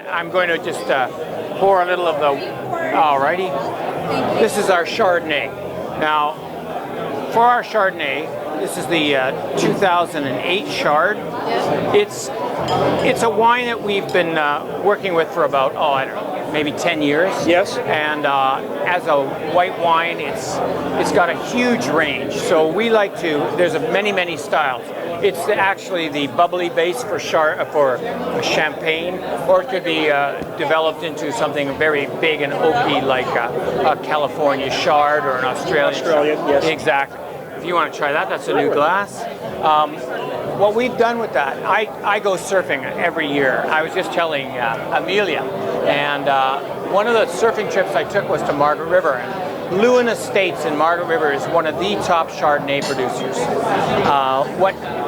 I'm going to just pour a little of the, alrighty. This is our Chardonnay. Now, for our Chardonnay, this is the 2008 Chard. It's a wine that we've been working with for about, I don't know, maybe 10 years. Yes. And as a white wine, it's got a huge range. So we like to, there's many styles. It's actually the bubbly base for champagne, or it could be developed into something very big and oaky like a California Chard or an Australian Chard. Yes. Exactly. If you want to try that, that's a new glass. What we've done with that, I go surfing every year. I was just telling Amelia, and one of the surfing trips I took was to Margaret River. And Lewin Estates in Margaret River is one of the top Chardonnay producers.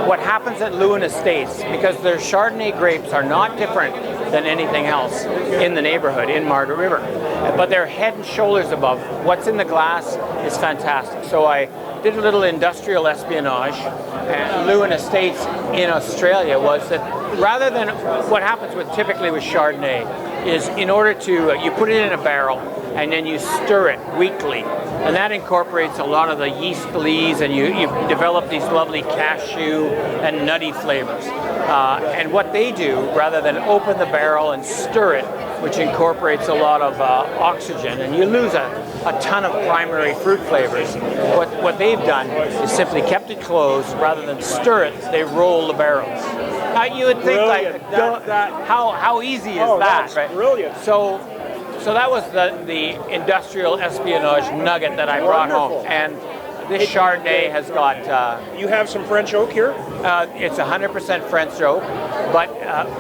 What happens at Lewin Estates, because their Chardonnay grapes are not different than anything else in the neighborhood in Margaret River, but they're head and shoulders above. What's in the glass is fantastic. So I did a little industrial espionage, and Lewin Estates in Australia was that rather than what happens typically with Chardonnay is in order to, you put it in a barrel and then you stir it weekly, and that incorporates a lot of the yeast lees, and you develop these lovely cashew and nutty flavors. And what they do, rather than open the barrel and stir it, which incorporates a lot of oxygen, and you lose a ton of primary fruit flavors. What they've done is simply kept it closed. Rather than stir it, they roll the barrels. Now you would think, brilliant. how easy is that? That's right? Brilliant. So that was the industrial espionage nugget that I brought home. And this Chardonnay has got... you have some French oak here? It's 100% French oak, but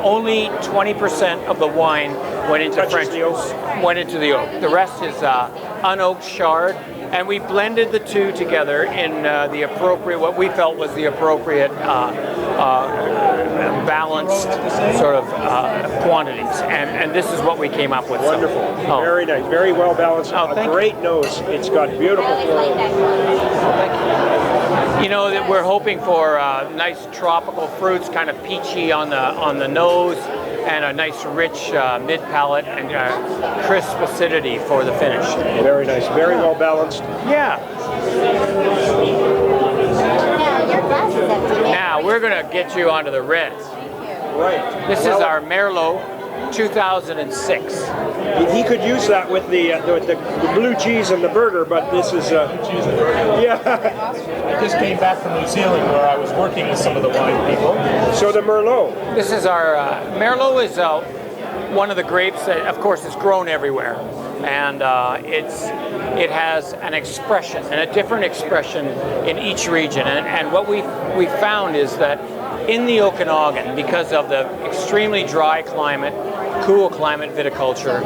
only 20% of the wine went into the oak. The rest is unoaked Chard, and we blended the two together in the appropriate, what we felt was the appropriate balanced sort of quantities, and this is what we came up with. Wonderful. So, very nice, very well balanced. Great nose. It's got beautiful floral. Thank you. You know that we're hoping for nice tropical fruits, kind of peachy on the nose, and a nice rich mid palate and crisp acidity for the finish. Very nice, very well balanced. Yeah. Now we're going to get you onto the reds. Right. This is our Merlot 2006. He could use that with the blue cheese and the burger, but this is cheese and burger. Yeah. I just came back from New Zealand where I was working with some of the wine people. So the Merlot. This is our Merlot is one of the grapes that, of course, is grown everywhere, and it has an expression and a different expression in each region. And what we found is that in the Okanagan, because of the extremely dry climate, cool climate viticulture,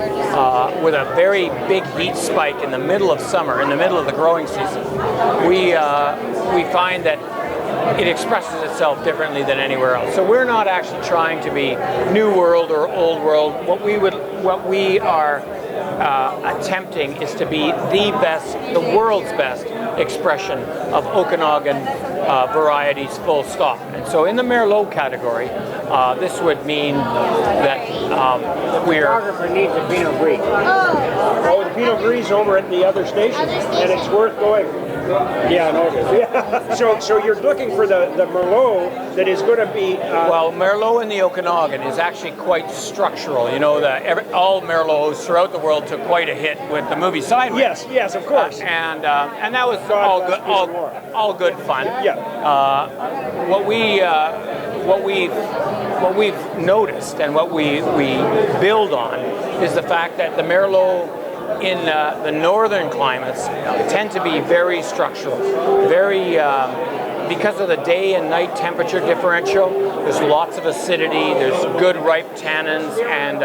with a very big heat spike in the middle of summer, in the middle of the growing season, we find that it expresses itself differently than anywhere else. So we're not actually trying to be New World or Old World. What we are attempting is to be the world's best expression of Okanagan varieties, full stop. And so in the Merlot category, this would mean that we're... The photographer needs a Pinot Gris. Oh, the Pinot Gris over at the other station, and it's worth going. Yeah, no. Yeah. So you're looking for the Merlot that is going to be... Well, Merlot in the Okanagan is actually quite structuul. You know, all Merlots throughout the world took quite a hit with the movie Sideways. Yes, of course. And that was all good fun. Yeah. What we've noticed and what we build on is the fact that the Merlot in the northern climates tend to be very structural, very because of the day and night temperature differential. There's lots of acidity, there's good ripe tannins, and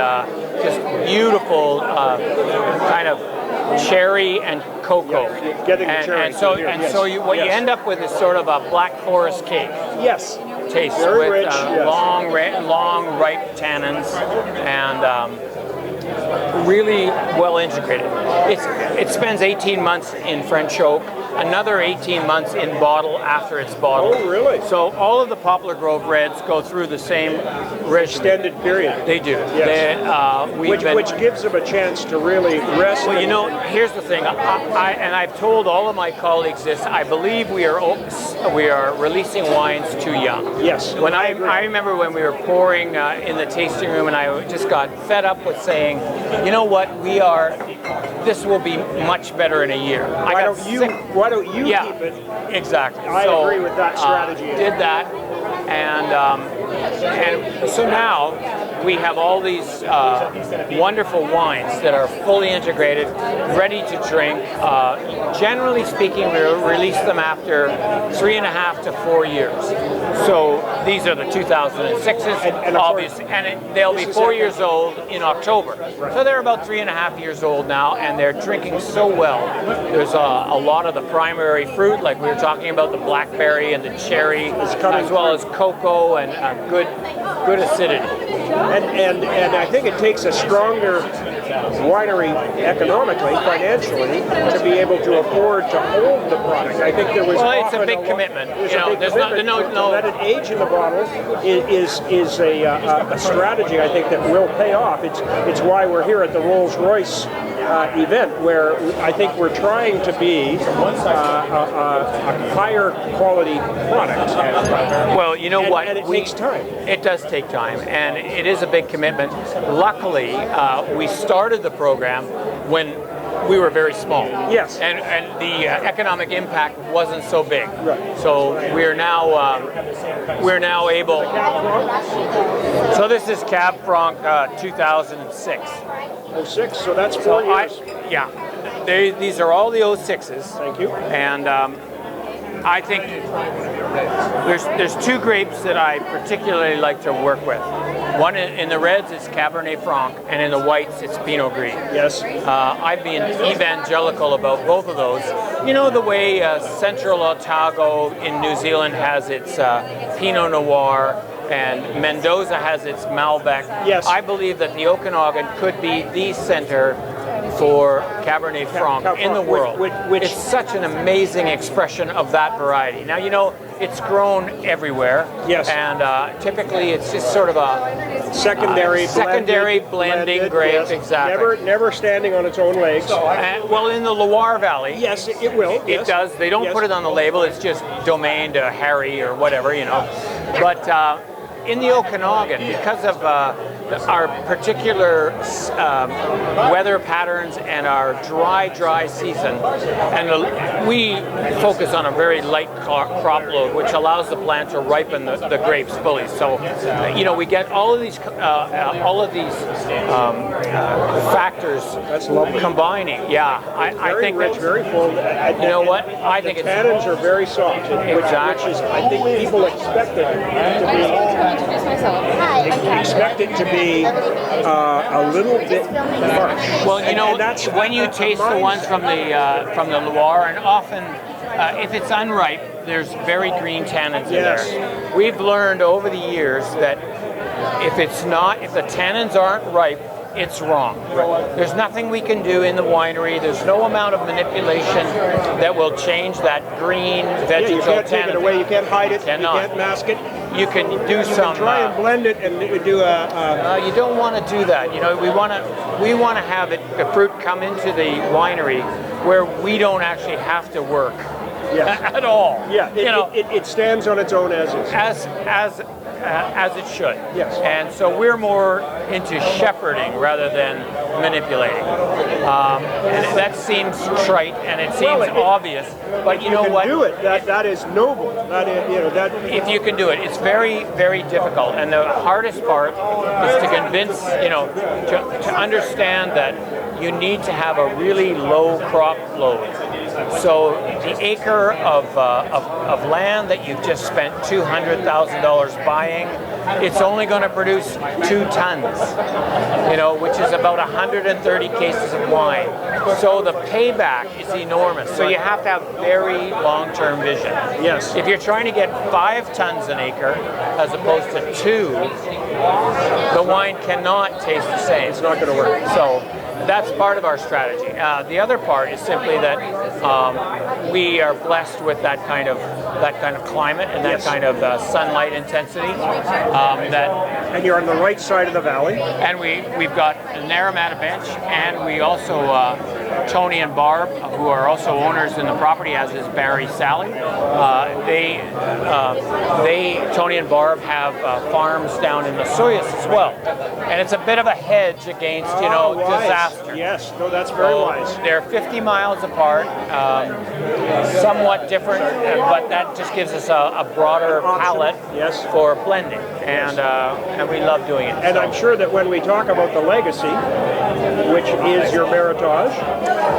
just beautiful kind of cherry and cocoa. Yeah, getting the cherry. And so you end up with is sort of a black forest cake. Yes. Taste very with rich, yes. long ripe tannins, and really well integrated. It spends 18 months in French oak, another 18 months in bottle after it's bottled. Oh, really? So all of the Poplar Grove Reds go through the same Extended period. They do. Yes. Which gives them a chance to really rest. Well, you know, here's the thing, and I've told all of my colleagues this, I believe we are releasing wines too young. Yes. When I remember when we were pouring in the tasting room, and I just got fed up with saying, you know what, this will be much better in a year. Why don't you keep it? Exactly. I agree with that strategy. Did that, and so now we have all these wonderful wines that are fully integrated, ready to drink. Generally speaking, we release them after 3.5 to 4 years. So these are the 2006s, obviously, and they'll be 4 years old in October. Right. So they're about 3.5 years old now, and they're drinking so well. There's a lot of the primary fruit, like we were talking about, the blackberry and the cherry, as well as cocoa and good acidity. And I think it takes a stronger winery economically, financially, to be able to afford to hold the product. I think there was it's a big commitment. To let it age in the bottle is a strategy I think that will pay off. It's why we're here at the Rolls-Royce event, where I think we're trying to be a higher quality product. Well, you know what? And it takes time. It does take time, and it is a big commitment. Luckily, we started the program when we were very small. Yes. And the economic impact wasn't so big. Right. So we're now able. So this is Cab Franc 2006. 06, so that's 4 years. These are all the 06s. Thank you. And I think there's two grapes that I particularly like to work with. One in the reds is Cabernet Franc, and in the whites it's Pinot Gris. Yes. I've been evangelical about both of those. You know the way Central Otago in New Zealand has its Pinot Noir, and Mendoza has its Malbec. Yes. I believe that the Okanagan could be the center for Cabernet Franc in the world. It's such an amazing expression of that variety. Now, you know, it's grown everywhere. Yes. And typically it's just sort of a secondary blending grape. Yes. Exactly. Never standing on its own legs. Well, in the Loire Valley. Yes, it will. It does. They don't put it on the label. It's just domain to Harry or whatever, you know. But in the Okanagan, because of our particular weather patterns and our dry season, and we focus on a very light crop load, which allows the plant to ripen the grapes fully. So, you know, we get all of these factors combining. Yeah, I think rich, very full. You know what? I think tannins are very soft, which is, I think people expect it to be. Expect it to be a little bit harsh. Well, you know, when you taste the ones from the Loire, and often if it's unripe, there's very green tannins in there. We've learned over the years that if the tannins aren't ripe, it's wrong. There's nothing we can do in the winery. There's no amount of manipulation that will change that green vegetal you can't tannin. take it away. You can't hide it. Cannot. You can't mask it. You can do you some. Can try and blend it and do you don't want to do that. You know, we want to have the fruit come into the winery where we don't actually have to work at all. Yeah, it stands on its own as is. As it should. Yes. And so we're more into shepherding rather than manipulating. And that seems trite and it seems obvious, but you know what? Do it. That is noble. That is, if you can do it, it's very, very difficult. And the hardest part is to convince, to understand that you need to have a really low crop load. So the acre of land that you've just spent $200,000 buying, it's only going to produce 2 tons, which is about 130 cases of wine. So the payback is enormous. So you have to have very long-term vision. Yes. If you're trying to get 5 tons an acre as opposed to 2, the wine cannot taste the same. It's not going to work. So that's part of our strategy. The other part is simply that we are blessed with that kind of climate and that kind of sunlight intensity. And you're on the right side of the valley. And we've got a Naramta bench, and we also Tony and Barb, who are also owners in the property, as is Barry Sally. Tony and Barb have farms down in the Soyuz as well, and it's a bit of a hedge against disaster. Yes, no, that's very wise. They're 50 miles apart, somewhat different, but that just gives us a broader palette for blending, and we love doing it. And I'm sure that when we talk about the legacy, which is your Meritage.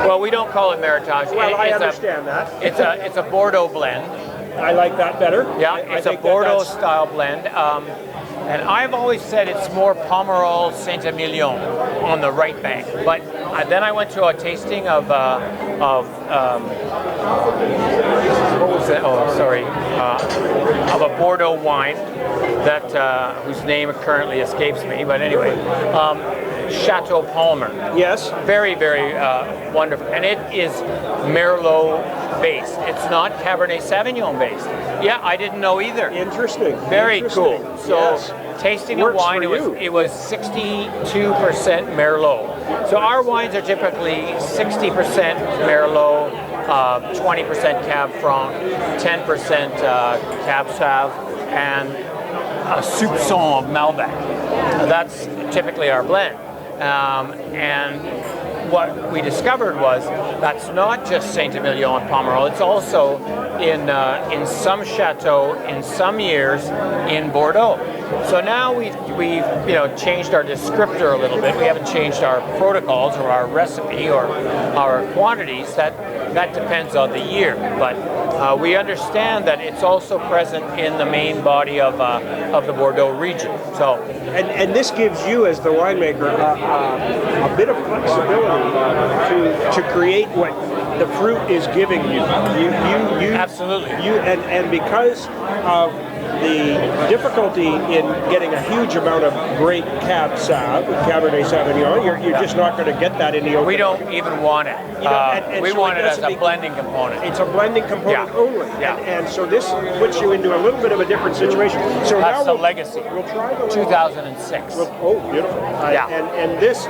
Well, we don't call it Meritage. Well, I understand that. It's a Bordeaux blend. I like that better. Yeah, it's a Bordeaux style blend. And I've always said it's more Pomerol Saint-Emilion on the right bank. But then I went to a tasting of what was it? Oh, sorry, of a Bordeaux wine that whose name currently escapes me. But anyway, Chateau Palmer. Yes. Very, very wonderful, and it is Merlot based. It's not Cabernet Sauvignon based. Yeah, I didn't know either. Interesting. Very cool. So tasting a wine, it was 62% Merlot. So our wines are typically 60% Merlot, 20% Cab Franc, 10% Cab Sauv, and a soupçon of Malbec. That's typically our blend. And what we discovered was that's not just Saint-Emilion and Pomerol. It's also in some chateau, in some years, in Bordeaux. So now we've changed our descriptor a little bit. We haven't changed our protocols or our recipe or our quantities. That depends on the year. But we understand that it's also present in the main body of the Bordeaux region. So, and this gives you, as the winemaker, a bit of flexibility to create what the fruit is giving you. Absolutely. And because of the difficulty in getting a huge amount of great Cab Sauv, Cabernet Sauvignon, you're just not going to get that in the open. We don't even want it. We so want it as a blending component. It's a blending component only. Yeah. And so this puts you into a little bit of a different situation. So that's now the legacy. We'll try the 2006. Oh, beautiful. Yeah. And this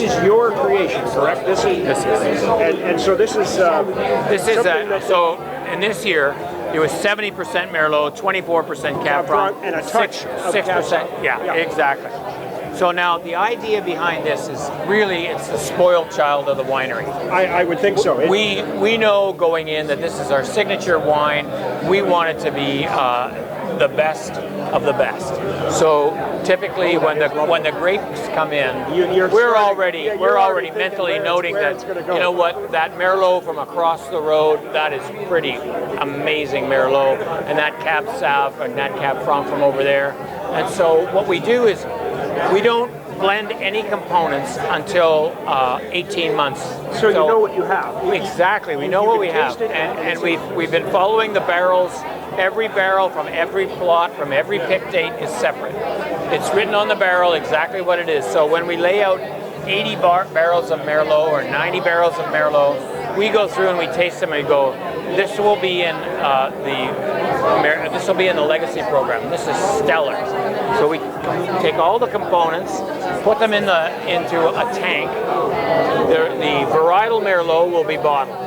is your creation, correct? This is. And so this is. So in this year, it was 70% Merlot, 24% Cab Franc, and a touch of 6%. Yeah, exactly. So now the idea behind this is really it's the spoiled child of the winery. I would think so. We know going in that this is our signature wine. We want it to be the best of the best. So typically when the grapes come in, we're already mentally noting that that Merlot from across the road, that is pretty amazing Merlot, and that Cab Sauv and that Cab Franc from over there. And so what we do is we don't blend any components until 18 months. So you know what you have. Exactly, we know what we have, and we've been following the barrels. Every barrel from every plot, from every pick date is separate. It's written on the barrel exactly what it is. So when we lay out 80 barrels of Merlot or 90 barrels of Merlot, we go through and we taste them and we go, this will be in the legacy program. This is stellar. So we take all the components, put them into a tank. The varietal Merlot will be bottled.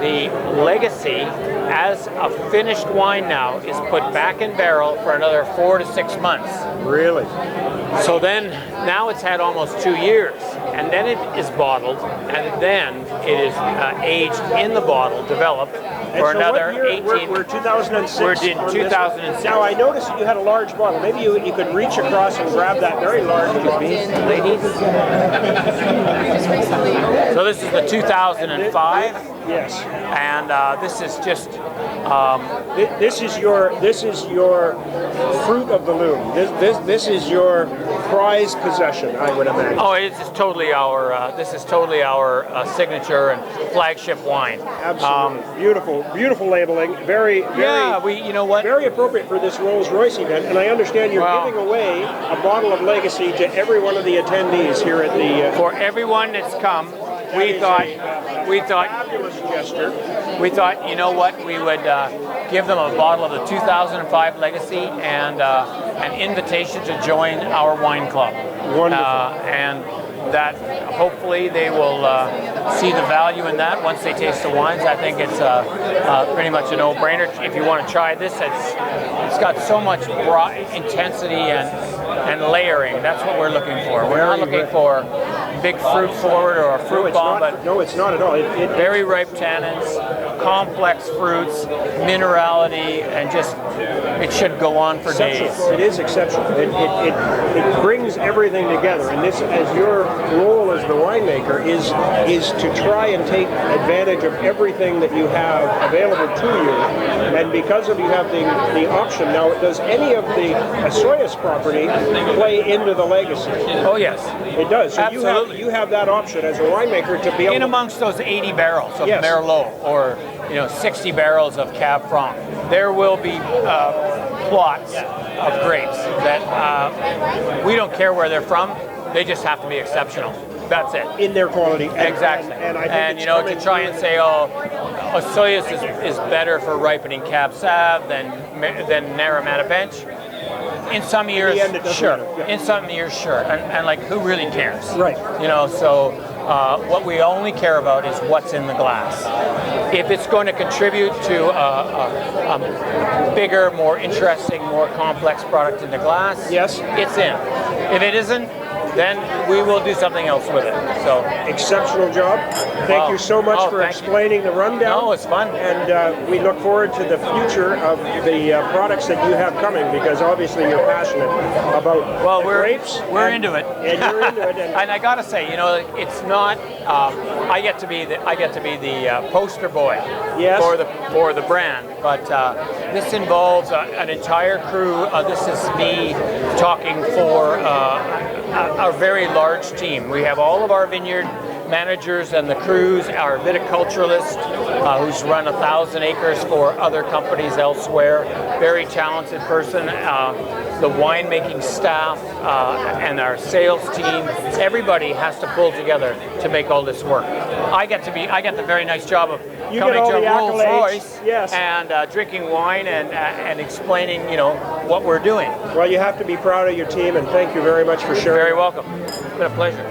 The legacy, as a finished wine now, is put back in barrel for another 4 to 6 months. Really? So then, now it's had almost 2 years, and then it is bottled, and then it is aged in the bottle, developed for another 18. We're 2006. We're in 2006. Now I noticed that you had a large bottle. Maybe you could reach across and grab that very large bottle. Ladies. So this is the 2005. Yes. And this is just This is your fruit of the loom. This is your prized possession, I would imagine. oh, it's just totally our this is totally our signature and flagship wine. Absolutely. Beautiful labeling. Very Yeah, you know what? very appropriate for this Rolls-Royce event. And I understand you're Wow. giving away a bottle of Legacy to every one of the attendees here at the. For everyone that's come, we thought Fabulous gesture. we thought, you know what, we would give them a bottle of the 2005 Legacy and an invitation to join our wine club. Wonderful. And that hopefully they will see the value in that once they taste the wines. I think it's pretty much a no-brainer. If you want to try this, it's got so much broad intensity and layering. That's what we're looking for. We're not looking for big fruit forward or a fruit bomb, but no, it's not at all. very ripe tannins, complex fruits, minerality, and just it should go on for days. It is exceptional. It brings everything together, and this, as your role as the winemaker, is to try and take advantage of everything that you have available to you. And because of you have the option now, does any of the Soyuz property play into the Legacy? Oh yes, It does. So absolutely. you have that option as a winemaker to be able In amongst those 80 barrels of Yes. Merlot or 60 barrels of Cab Franc, there will be plots of grapes that we don't care where they're from. They just have to be exceptional. That's it. in their quality. Exactly. And I think it's to coming try and say, Soyuz is better for ripening Cab Sav than Naramta Bench. In some years, end, it doesn't sure. matter. Yeah. In some years, sure. And like, who really cares? Right. So what we only care about is what's in the glass. If it's going to contribute to a bigger, more interesting, more complex product in the glass, Yes. it's in. If it isn't, then we will do something else with it. So exceptional job. Thank you so much for thank you. explaining the rundown. No, it's fun. And we look forward to the future of the products that you have coming, because obviously you're passionate about the grapes. We're into it. And you're into it. And I gotta say, it's not. I get to be the poster boy Yes. for the brand, but this involves an entire crew. This is me talking for a very large team. We have all of our vineyard managers and the crews, our viticulturalist who's run 1,000 acres for other companies elsewhere, very talented person, the winemaking staff and our sales team. Everybody has to pull together to make all this work. I get the very nice job of coming all to the Rolls-Royce accolades, yes. and drinking wine and explaining what we're doing. Well, you have to be proud of your team, and thank you very much for sharing. Very welcome. It's been a pleasure.